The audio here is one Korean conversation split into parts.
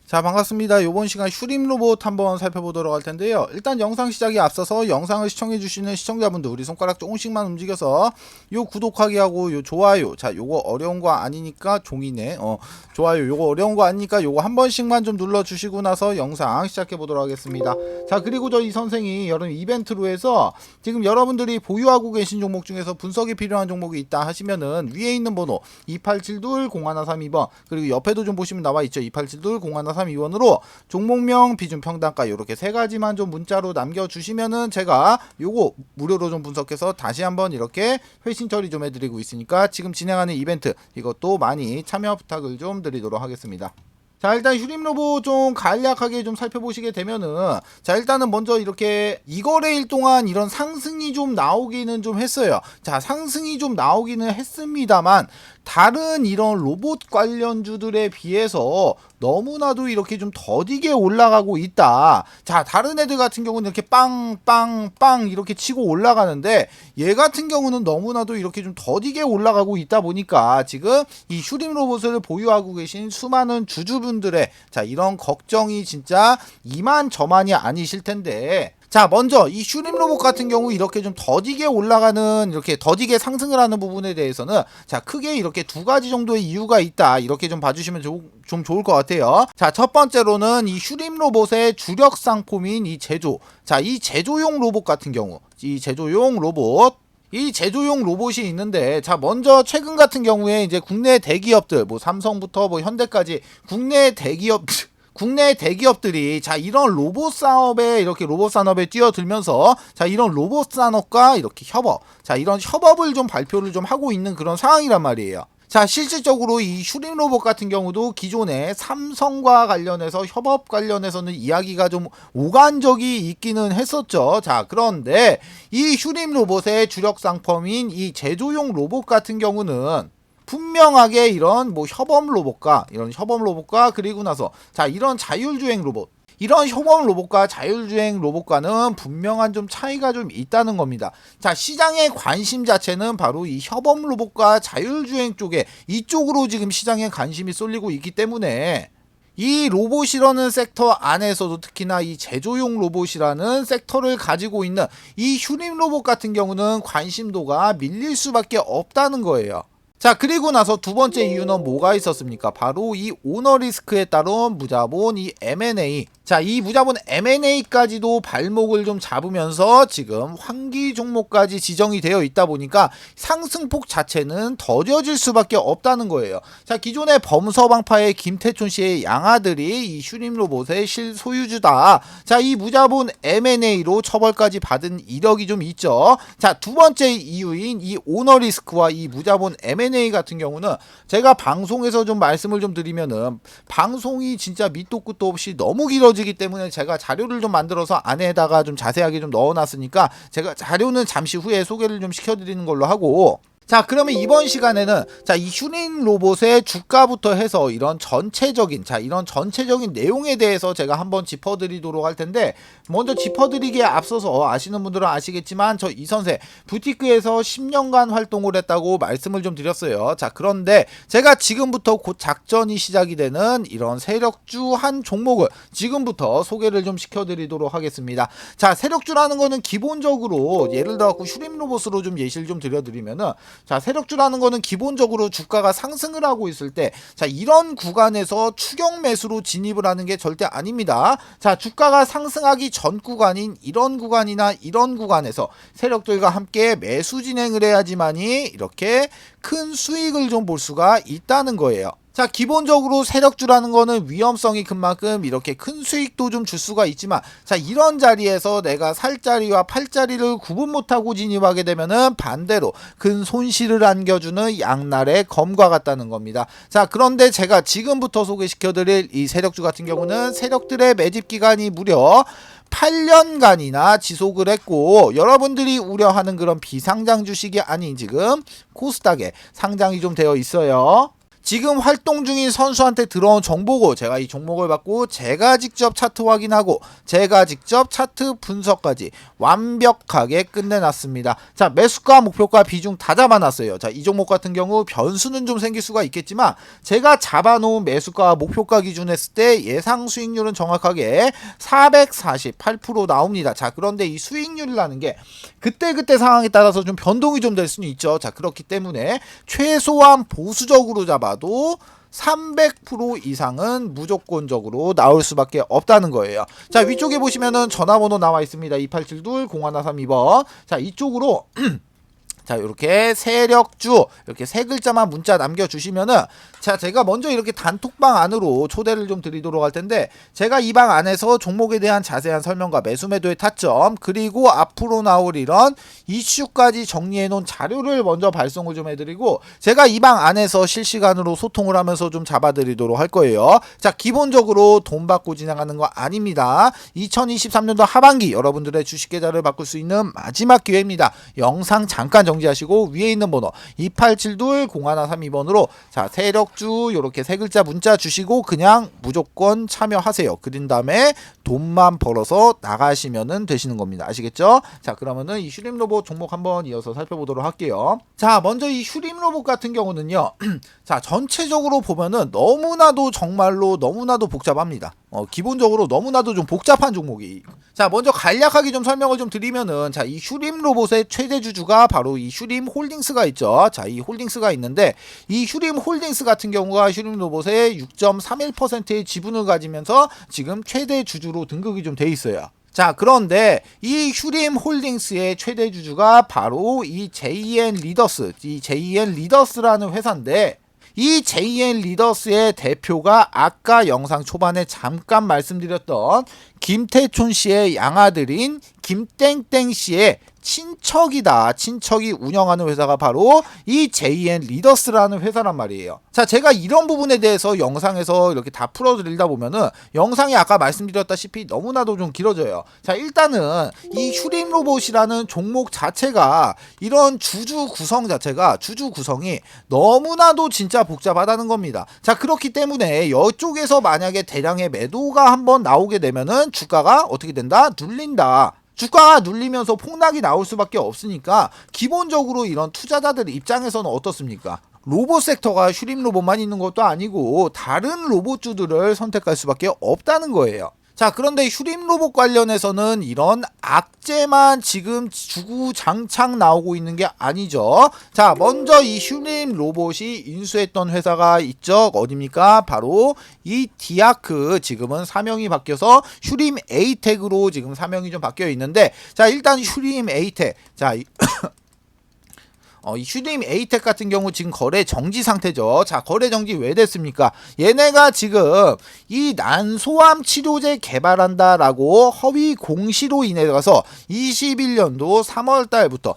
자, 반갑습니다. 이번 시간 슈림 로봇 한번 살펴보도록 할 텐데요. 일단 영상 시작에 앞서서 영상을 시청해 주시는 시청자분들 우리 손가락 조금씩만 움직여서 요 구독하기 하고 요 좋아요. 자, 요거 어려운 거 아니니까 종이네. 좋아요. 요거 어려운 거 아니니까 요거 한 번씩만 좀 눌러 주시고 나서 영상 시작해 보도록 하겠습니다. 자, 그리고 저희 선생이 여름 이벤트로 해서 지금 여러분들이 보유하고 계신 종목 중에서 분석이 필요한 종목이 있다 하시면은 위에 있는 번호 2872-0132번 그리고 옆에도 좀 보시면 나와 있죠. 2872-0132번으로 종목명, 비중, 평단가 요렇게 세 가지만 좀 문자로 남겨주시면은 제가 요거 무료로 좀 분석해서 다시 한번 이렇게 회신 처리 좀 해드리고 있으니까 지금 진행하는 이벤트 이것도 많이 참여 부탁을 좀 드리도록 하겠습니다. 자, 일단 휴림 로봇 좀 간략하게 좀 살펴보시게 되면은, 자, 일단은 먼저 이렇게 이거래일 동안 이런 상승이 좀 나오기는 좀 했어요. 자, 상승이 좀 나오기는 했습니다만 다른 이런 로봇 관련주들에 비해서 너무나도 이렇게 좀 더디게 올라가고 있다. 자, 다른 애들 같은 경우는 이렇게 빵빵빵 이렇게 치고 올라가는데 얘 같은 경우는 너무나도 이렇게 좀 더디게 올라가고 있다 보니까 지금 이 슈림 로봇을 보유하고 계신 수많은 주주분들의 자, 이런 걱정이 진짜 이만저만이 아니실 텐데, 자, 먼저 이 슈림 로봇 같은 경우 이렇게 좀 더디게 올라가는, 이렇게 더디게 상승을 하는 부분에 대해서는 자, 크게 이렇게 두 가지 정도의 이유가 있다. 이렇게 좀 봐주시면 좀 좋을 것 같아요. 자, 첫 번째로는 이 슈림 로봇의 주력 상품인 이 제조. 자, 이 제조용 로봇 같은 경우, 이 제조용 로봇이 있는데, 자, 먼저 최근 같은 경우에 이제 국내 대기업들, 뭐 삼성부터 뭐 현대까지 국내 대기업들이 자, 이런 로봇 산업에 이렇게 로봇 산업에 뛰어들면서 자, 이런 로봇 산업과 이렇게 협업, 자, 이런 협업을 좀 발표를 좀 하고 있는 그런 상황이란 말이에요. 자, 실질적으로 이 슈림 로봇 같은 경우도 기존에 삼성과 관련해서 협업 관련해서는 이야기가 좀 오간 적이 있기는 했었죠. 자, 그런데 이 슈림 로봇의 주력 상품인 이 제조용 로봇 같은 경우는 분명하게 이런 뭐 협업 로봇과 그리고 나서 자, 이런 자율주행 로봇, 이런 협업 로봇과 자율주행 로봇과는 분명한 좀 차이가 좀 있다는 겁니다. 자, 시장의 관심 자체는 바로 이 협업 로봇과 자율주행 쪽에, 이쪽으로 지금 시장에 관심이 쏠리고 있기 때문에 이 로봇이라는 섹터 안에서도 특히나 이 제조용 로봇이라는 섹터를 가지고 있는 이 슈림 로봇 같은 경우는 관심도가 밀릴 수밖에 없다는 거예요. 자, 그리고 나서 두 번째 이유는 뭐가 있었습니까? 바로 이 오너 리스크에 따른 무자본 이 M&A. 자, 이 무자본 M&A까지도 발목을 좀 잡으면서 지금 환기 종목까지 지정이 되어 있다 보니까 상승폭 자체는 더뎌질 수밖에 없다는 거예요. 자, 기존의 범서방파의 김태촌 씨의 양아들이 이 슈림 로봇의 실소유주다. 자, 이 무자본 M&A로 처벌까지 받은 이력이 좀 있죠. 자, 두 번째 이유인 이 오너 리스크와 이 무자본 M&A 같은 경우는 제가 방송에서 좀 말씀을 좀 드리면은 방송이 진짜 밑도 끝도 없이 너무 길어지기 때문에 제가 자료를 좀 만들어서 안에다가 좀 자세하게 좀 넣어놨으니까 제가 자료는 잠시 후에 소개를 좀 시켜드리는 걸로 하고, 자, 그러면 이번 시간에는 자, 이 슈림 로봇의 주가부터 해서 이런 전체적인 내용에 대해서 제가 한번 짚어드리도록 할 텐데, 먼저 짚어드리기에 앞서서 아시는 분들은 아시겠지만 저 이 선생 부티크에서 10년간 활동을 했다고 말씀을 좀 드렸어요. 자, 그런데 제가 지금부터 곧 작전이 시작이 되는 이런 세력주 한 종목을 지금부터 소개를 좀 시켜드리도록 하겠습니다. 자, 세력주라는 거는 기본적으로 예를 들어 슈림 로봇으로 좀 예시를 좀 드려드리면은, 자, 세력주라는 거는 기본적으로 주가가 상승을 하고 있을 때, 자, 이런 구간에서 추격 매수로 진입을 하는 게 절대 아닙니다. 자, 주가가 상승하기 전 구간인 이런 구간이나 이런 구간에서 세력들과 함께 매수 진행을 해야지만이 이렇게 큰 수익을 좀 볼 수가 있다는 거예요. 자, 기본적으로 세력주라는 거는 위험성이 큰 만큼 이렇게 큰 수익도 좀 줄 수가 있지만, 자, 이런 자리에서 내가 살 자리와 팔 자리를 구분 못하고 진입하게 되면은 반대로 큰 손실을 안겨주는 양날의 검과 같다는 겁니다. 자, 그런데 제가 지금부터 소개시켜드릴 이 세력주 같은 경우는 세력들의 매집 기간이 무려 8년간이나 지속을 했고, 여러분들이 우려하는 그런 비상장 주식이 아닌 지금 코스닥에 상장이 좀 되어 있어요. 지금 활동 중인 선수한테 들어온 정보고 제가 이 종목을 받고 제가 직접 차트 확인하고 제가 직접 차트 분석까지 완벽하게 끝내놨습니다. 자, 매수가 목표가 비중 다 잡아놨어요. 자, 이 종목 같은 경우 변수는 좀 생길 수가 있겠지만 제가 잡아놓은 매수가 목표가 기준 했을 때 예상 수익률은 정확하게 448% 나옵니다. 자, 그런데 이 수익률이라는 게 그때그때 상황에 따라서 좀 변동이 좀 될 수는 있죠. 자, 그렇기 때문에 최소한 보수적으로 잡아도 300% 이상은 무조건적으로 나올 수밖에 없다는 거예요. 자, 위쪽에 보시면은 전화번호 나와 있습니다. 2872-0132번. 자, 이쪽으로 자, 이렇게 세력주 이렇게 세 글자만 문자 남겨주시면은 자, 제가 먼저 이렇게 단톡방 안으로 초대를 좀 드리도록 할 텐데 제가 이 방 안에서 종목에 대한 자세한 설명과 매수 매도의 타점 그리고 앞으로 나올 이런 이슈까지 정리해 놓은 자료를 먼저 발송을 좀 해드리고 제가 이 방 안에서 실시간으로 소통을 하면서 좀 잡아드리도록 할 거예요. 자, 기본적으로 돈 받고 진행하는 거 아닙니다. 2023년도 하반기 여러분들의 주식 계좌를 바꿀 수 있는 마지막 기회입니다. 영상 잠깐 정지하시고 위에 있는 번호 2872-0132번으로 자, 세력주 요렇게 세 글자 문자 주시고 그냥 무조건 참여하세요. 그린 다음에 돈만 벌어서 나가시면은 되시는 겁니다. 아시겠죠? 자, 그러면은 이 슈림 로봇 종목 한번 이어서 살펴보도록 할게요. 자, 먼저 이 슈림 로봇 같은 경우는요. 자, 전체적으로 보면은 너무나도 정말로 너무나도 복잡합니다. 기본적으로 너무나도 좀 복잡한 종목이. 자, 먼저 간략하게 좀 설명을 좀 드리면은 자, 이 슈림 로봇의 최대 주주가 바로 이 슈림 홀딩스가 있죠. 자, 이 홀딩스가 있는데 이 슈림 홀딩스 같은 경우가 슈림 로봇의 6.31%의 지분을 가지면서 지금 최대 주주로 등극이 좀 돼 있어요. 자, 그런데 이 슈림 홀딩스의 최대 주주가 바로 이 JN 리더스, 이 JN 리더스라는 회사인데 이 JN 리더스의 대표가 아까 영상 초반에 잠깐 말씀드렸던 김태촌 씨의 양아들인 김땡땡 씨의 친척이다. 친척이 운영하는 회사가 바로 이 JN 리더스라는 회사란 말이에요. 자, 제가 이런 부분에 대해서 영상에서 이렇게 다 풀어드리다 보면은 영상이 아까 말씀드렸다시피 너무나도 좀 길어져요. 자, 일단은 이 슈림 로봇이라는 종목 자체가 이런 주주 구성이 너무나도 진짜 복잡하다는 겁니다. 자, 그렇기 때문에 이쪽에서 만약에 대량의 매도가 한번 나오게 되면은 주가가 어떻게 된다? 눌린다. 주가가 눌리면서 폭락이 나올 수밖에 없으니까 기본적으로 이런 투자자들 입장에서는 어떻습니까? 로봇 섹터가 슈림 로봇만 있는 것도 아니고 다른 로봇주들을 선택할 수밖에 없다는 거예요. 자, 그런데 슈림 로봇 관련해서는 이런 악재만 지금 주구장창 나오고 있는 게 아니죠. 자, 먼저 이 슈림 로봇이 인수했던 회사가 있죠. 어디입니까? 바로 이 디아크, 지금은 사명이 바뀌어서 슈림 에이텍으로 지금 사명이 좀 바뀌어 있는데 자, 일단 슈림 에이텍 자 이 슈림 에이텍 같은 경우 지금 거래 정지 상태죠. 자, 거래 정지 왜 됐습니까? 얘네가 지금 이 난소암 치료제 개발한다라고 허위 공시로 인해 가서 21년도 3월 달부터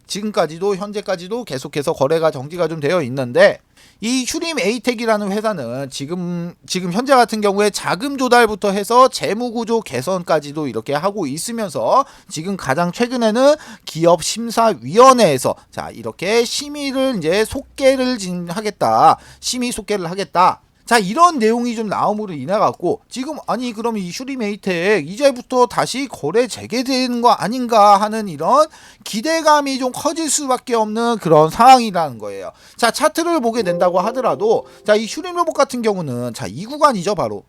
지금까지도 현재까지도 계속해서 거래가 정지가 좀 되어 있는데 이 슈림 에이텍이라는 회사는 지금 현재 같은 경우에 자금 조달부터 해서 재무구조 개선까지도 이렇게 하고 있으면서 지금 가장 최근에는 기업심사위원회에서 자, 이렇게 심의 속개를 하겠다. 자, 이런 내용이 좀 나옴으로 인해 갖고 지금 아니 그럼 이 슈림 에이텍 이제부터 다시 거래 재개되는 거 아닌가 하는 이런 기대감이 좀 커질 수밖에 없는 그런 상황이라는 거예요. 자, 차트를 보게 된다고 하더라도 자, 이 슈림 로봇 같은 경우는 자, 이 구간이죠. 바로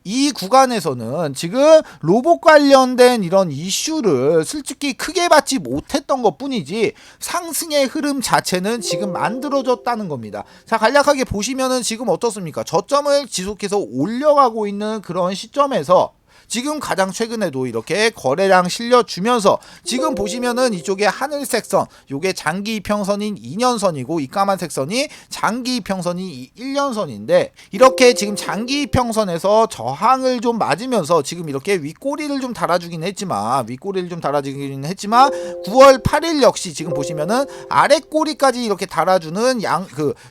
이 구간에서는 지금 로봇 관련된 이런 이슈를 솔직히 크게 받지 못했던 것 뿐이지 상승의 흐름 자체는 지금 만들어졌다는 겁니다. 자, 간략하게 보시면은 지금 어떻습니까? 저점을 지속해서 올려가고 있는 그런 시점에서 지금 가장 최근에도 이렇게 거래량 실려주면서 지금 보시면은 이쪽에 하늘색 선 요게 장기 이평선인 2년선이고 이 까만색 선이 장기 이평선이 1년선인데 이렇게 지금 장기 이평선에서 저항을 좀 맞으면서 지금 이렇게 윗꼬리를 좀 달아주긴 했지만 9월 8일 역시 지금 보시면은 아랫꼬리까지 이렇게 달아주는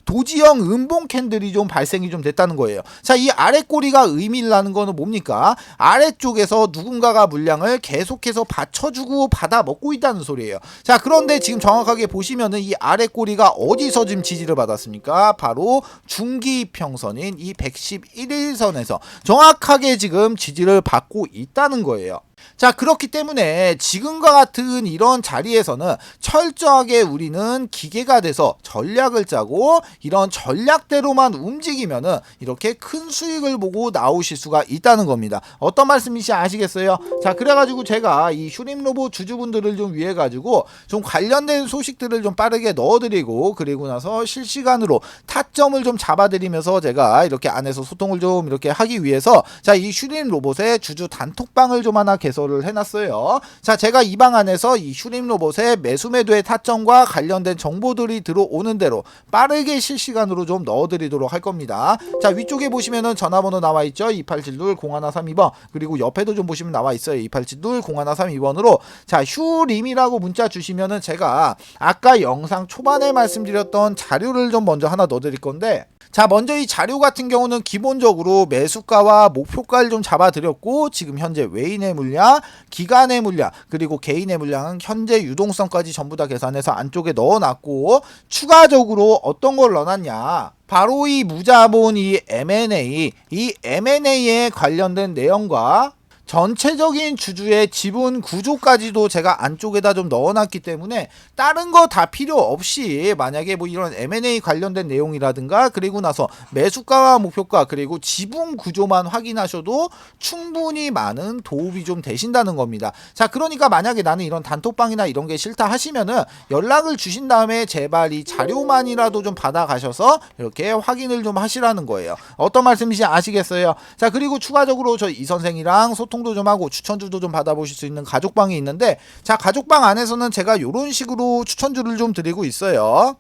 도지형 음봉 캔들이 좀 발생이 좀 됐다는 거예요. 자, 이 아랫꼬리가 의미라는 거는 뭡니까? 아래쪽에서 누군가가 물량을 계속해서 받쳐주고 받아 먹고 있다는 소리예요. 자, 그런데 지금 정확하게 보시면은 이 아래 꼬리가 어디서 지금 지지를 받았습니까? 바로 중기평선인 이 111일선에서 정확하게 지금 지지를 받고 있다는 거예요. 자, 그렇기 때문에 지금과 같은 이런 자리에서는 철저하게 우리는 기계가 돼서 전략을 짜고 이런 전략대로만 움직이면은 이렇게 큰 수익을 보고 나오실 수가 있다는 겁니다. 어떤 말씀인지 아시겠어요? 자, 그래가지고 제가 이 슈림로봇 주주분들을 좀 위해 가지고 좀 관련된 소식들을 좀 빠르게 넣어드리고, 그리고 나서 실시간으로 타점을 좀 잡아드리면서 제가 이렇게 안에서 소통을 좀 이렇게 하기 위해서 자, 이 슈림로봇의 주주 단톡방을 좀 하나 개설을 해놨어요. 자, 제가 이 방 안에서 이 슈림로봇의 매수매도의 타점과 관련된 정보들이 들어오는 대로 빠르게 실시간으로 좀 넣어드리도록 할 겁니다. 자, 위쪽에 보시면은 전화번호 나와있죠. 2872-0132번. 그리고 옆에도 좀 보시면 나와있어요. 2872-0132번으로 자, 슈림이라고 문자 주시면은 제가 아까 영상 초반에 말씀드렸던 자료를 좀 먼저 하나 넣어드릴 건데, 자, 먼저 이 자료 같은 경우는 기본적으로 매수가와 목표가를 좀 잡아드렸고, 지금 현재 외인의 물량, 기관의 물량, 그리고 개인의 물량은 현재 유동성까지 전부 다 계산해서 안쪽에 넣어놨고, 추가적으로 어떤 걸 넣어놨냐, 바로 이 무자본 이 M&A에 관련된 내용과 전체적인 주주의 지분 구조까지도 제가 안쪽에다 좀 넣어놨기 때문에 다른 거 다 필요 없이 만약에 뭐 이런 M&A 관련된 내용이라든가, 그리고 나서 매수가와 목표가, 그리고 지분 구조만 확인하셔도 충분히 많은 도움이 좀 되신다는 겁니다. 자, 그러니까 만약에 나는 이런 단톡방이나 이런 게 싫다 하시면은 연락을 주신 다음에 제발 이 자료만이라도 좀 받아가셔서 이렇게 확인을 좀 하시라는 거예요. 어떤 말씀인지 아시겠어요? 자, 그리고 추가적으로 저 이 선생이랑 소통도 좀 하고 추천주도 좀 받아보실 수 있는 가족방이 있는데, 자, 가족방 안에서는 제가 이런 식으로 추천주를 좀 드리고 있어요.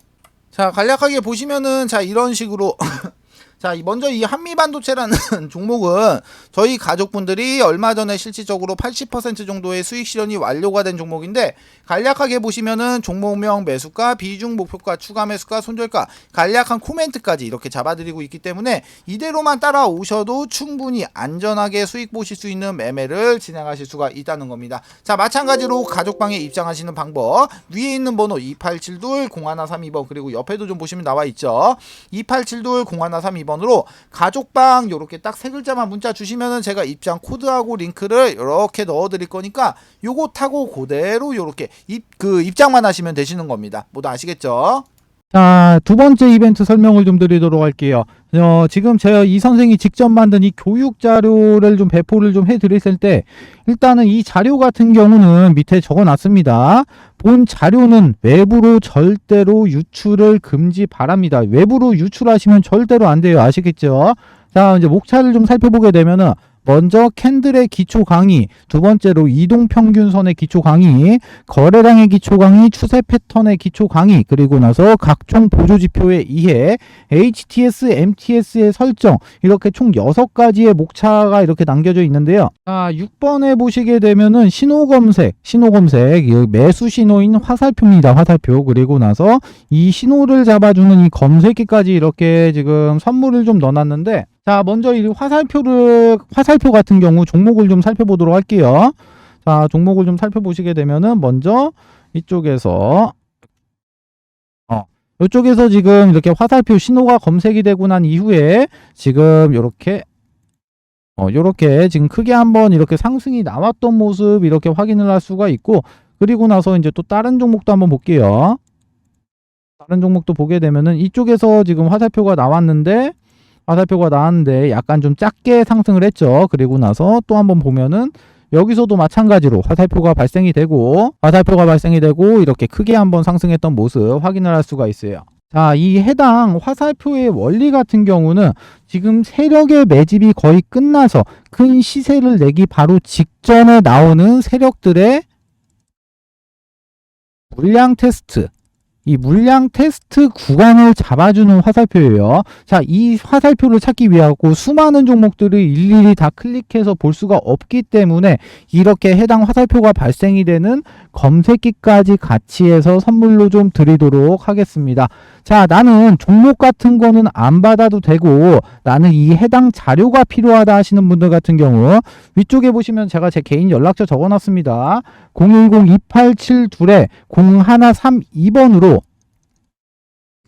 자, 간략하게 보시면은 자, 이런 식으로 자, 먼저 이 한미반도체라는 종목은 저희 가족분들이 얼마 전에 실질적으로 80% 정도의 수익 실현이 완료가 된 종목인데, 간략하게 보시면은 종목명, 매수가, 비중, 목표가, 추가 매수가, 손절가, 간략한 코멘트까지 이렇게 잡아드리고 있기 때문에 이대로만 따라오셔도 충분히 안전하게 수익 보실 수 있는 매매를 진행하실 수가 있다는 겁니다. 자, 마찬가지로 가족방에 입장하시는 방법, 위에 있는 번호 2872-0132번, 그리고 옆에도 좀 보시면 나와 있죠. 2872-0132번 으로 가족방 요렇게 딱 세 글자만 문자 주시면은 제가 입장 코드하고 링크를 이렇게 넣어 드릴 거니까 요거 타고 그대로 요렇게 입장만 하시면 되시는 겁니다. 모두 아시겠죠? 자, 두 번째 이벤트 설명을 좀 드리도록 할게요. 지금 제가 이 선생이 직접 만든 이 교육 자료를 좀 배포를 좀 해드렸을 때, 일단은 이 자료 같은 경우는 밑에 적어 놨습니다. 본 자료는 외부로 절대로 유출을 금지 바랍니다. 외부로 유출하시면 절대로 안 돼요. 아시겠죠? 자, 이제 목차를 좀 살펴보게 되면은, 먼저 캔들의 기초 강의, 두 번째로 이동평균선의 기초 강의, 거래량의 기초 강의, 추세 패턴의 기초 강의, 그리고 나서 각종 보조지표의 이해, HTS, MTS의 설정, 이렇게 총 6가지의 목차가 이렇게 남겨져 있는데요. 자, 6번에 보시게 되면은 신호검색, 매수 신호인 화살표입니다. 화살표. 그리고 나서 이 신호를 잡아주는 이 검색기까지 이렇게 지금 선물을 좀 넣어놨는데, 자, 먼저 이 화살표 같은 경우 종목을 좀 살펴보도록 할게요. 자, 종목을 좀 살펴보시게 되면은 먼저 이쪽에서 이쪽에서 지금 이렇게 화살표 신호가 검색이 되고 난 이후에 지금 요렇게 지금 크게 한번 이렇게 상승이 나왔던 모습 이렇게 확인을 할 수가 있고, 그리고 나서 이제 또 다른 종목도 한번 볼게요. 다른 종목도 보게 되면은 이쪽에서 지금 화살표가 나왔는데 약간 좀 작게 상승을 했죠. 그리고 나서 또 한번 보면은 여기서도 마찬가지로 화살표가 발생이 되고 이렇게 크게 한번 상승했던 모습 확인을 할 수가 있어요. 자, 이 해당 화살표의 원리 같은 경우는 지금 세력의 매집이 거의 끝나서 큰 시세를 내기 바로 직전에 나오는 세력들의 물량 테스트, 이 물량 테스트 구간을 잡아주는 화살표예요. 자, 이 화살표를 찾기 위하고 수많은 종목들을 일일이 다 클릭해서 볼 수가 없기 때문에 이렇게 해당 화살표가 발생이 되는 검색기까지 같이 해서 선물로 좀 드리도록 하겠습니다. 자, 나는 종목 같은 거는 안 받아도 되고 나는 이 해당 자료가 필요하다 하시는 분들 같은 경우 위쪽에 보시면 제가 제 개인 연락처 적어놨습니다. 010-2872-0132번으로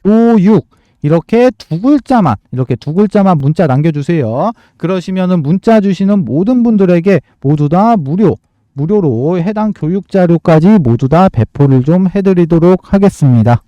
56 이렇게 두 글자만 문자 남겨주세요. 그러시면은 문자 주시는 모든 분들에게 모두 다 무료로 해당 교육 자료까지 모두 다 배포를 좀 해드리도록 하겠습니다.